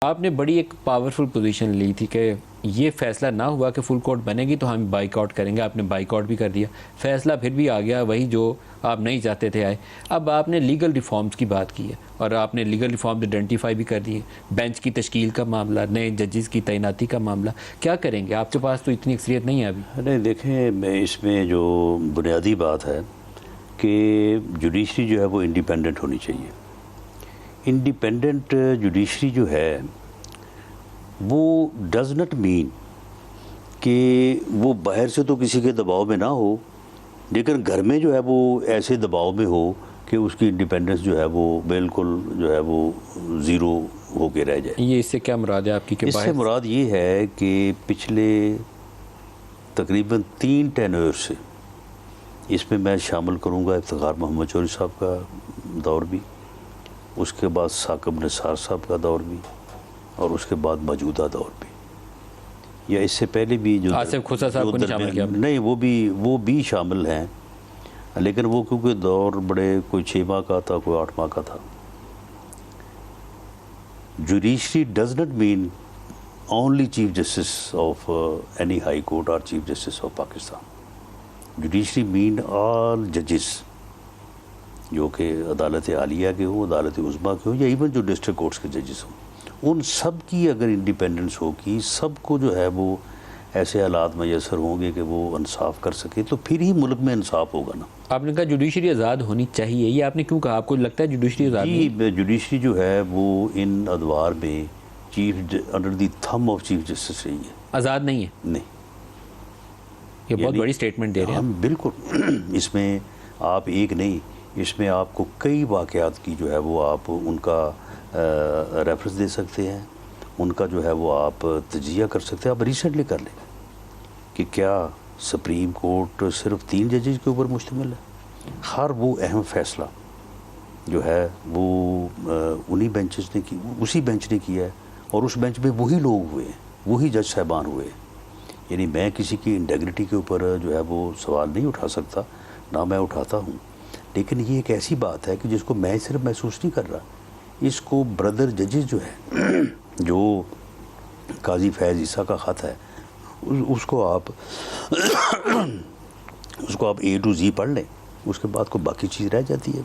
آپ نے بڑی ایک پاورفل پوزیشن لی تھی کہ یہ فیصلہ نہ ہوا کہ فل کورٹ بنے گی تو ہم بائیک آؤٹ کریں گے. آپ نے بائیک آؤٹ بھی کر دیا, فیصلہ پھر بھی آ گیا وہی جو آپ نہیں چاہتے تھے آئے. اب آپ نے لیگل ریفارمز کی بات کی ہے اور آپ نے لیگل ریفارمز آئیڈینٹیفائی بھی کر دیے. بینچ کی تشکیل کا معاملہ, نئے ججز کی تعیناتی کا معاملہ, کیا کریں گے؟ آپ کے پاس تو اتنی اکثریت نہیں ہے ابھی. نہیں دیکھیں, اس میں جو بنیادی بات ہے کہ جوڈیشری جو ہے وہ انڈیپینڈنٹ ہونی چاہیے. انڈیپینڈنٹ جوڈیشری جو ہے وہ ڈز نٹ مین کہ وہ باہر سے تو کسی کے دباؤ میں نہ ہو, لیکن گھر میں جو ہے وہ ایسے دباؤ میں ہو کہ اس کی انڈیپینڈنس جو ہے وہ بالکل جو ہے وہ زیرو ہو کے رہ جائے. یہ اس سے کیا مراد ہے آپ کی؟ اس سے مراد یہ ہے کہ پچھلے تقریباً 3 ٹینیور سے اس میں شامل کروں گا افتخار محمد چوہدری صاحب کا دور بھی, اس کے بعد ثاقب نثار صاحب کا دور بھی, اور اس کے بعد موجودہ دور بھی, یا اس سے پہلے بھی جو آصف کھوسا صاحب کو نہیں شامل کیا؟ نہیں, وہ بھی شامل ہیں, لیکن وہ کیونکہ دور بڑے کوئی 6 ماہ کا تھا, کوئی 8 ماہ کا تھا. Judiciary does not mean only chief justice of any High Court اور chief justice of Pakistan. Judiciary mean all ججز, جو کہ عدالت عالیہ کے ہوں, عدالت عظمیٰ کے ہوں, یا ایون جو ڈسٹرکٹ کورٹس کے ججز ہوں, ان سب کی اگر انڈیپینڈنس ہوگی, سب کو جو ہے وہ ایسے حالات میسر ہوں گے کہ وہ انصاف کر سکے, تو پھر ہی ملک میں انصاف ہوگا نا. آپ نے کہا جوڈیشری آزاد ہونی چاہیے, یہ آپ نے کیوں کہا؟ آپ کو لگتا ہے جوڈیشری آزاد نہیں؟ جی, جوڈیشری جو ہے وہ ان ادوار میں under the thumb of chief justice رہی ہے. آزاد نہیں ہے؟ نہیں. یہ بہت بڑی سٹیٹمنٹ دے رہے ہیں. ہم بالکل, اس میں آپ ایک نہیں, اس میں آپ کو کئی واقعات کی جو ہے وہ آپ ان کا ریفرنس دے سکتے ہیں, ان کا جو ہے وہ آپ تجزیہ کر سکتے ہیں. آپ ریسنٹلی کر لیں کہ کیا سپریم کورٹ صرف 3 ججز کے اوپر مشتمل ہے؟ ہر وہ اہم فیصلہ جو ہے وہ انہی بینچز نے کی, اسی بینچ نے کیا ہے, اور اس بینچ میں وہی لوگ ہوئے ہیں, وہی جج صاحبان ہوئے ہیں. یعنی میں کسی کی انٹیگریٹی کے اوپر جو ہے وہ سوال نہیں اٹھا سکتا, نہ میں اٹھاتا ہوں, لیکن یہ ایک ایسی بات ہے کہ جس کو میں صرف محسوس نہیں کر رہا, اس کو بردر ججز جو ہے, جو قاضی فیض عیسیٰ کا خط ہے, اس کو آپ A to Z پڑھ لیں, اس کے بعد کو باقی چیز رہ جاتی ہے.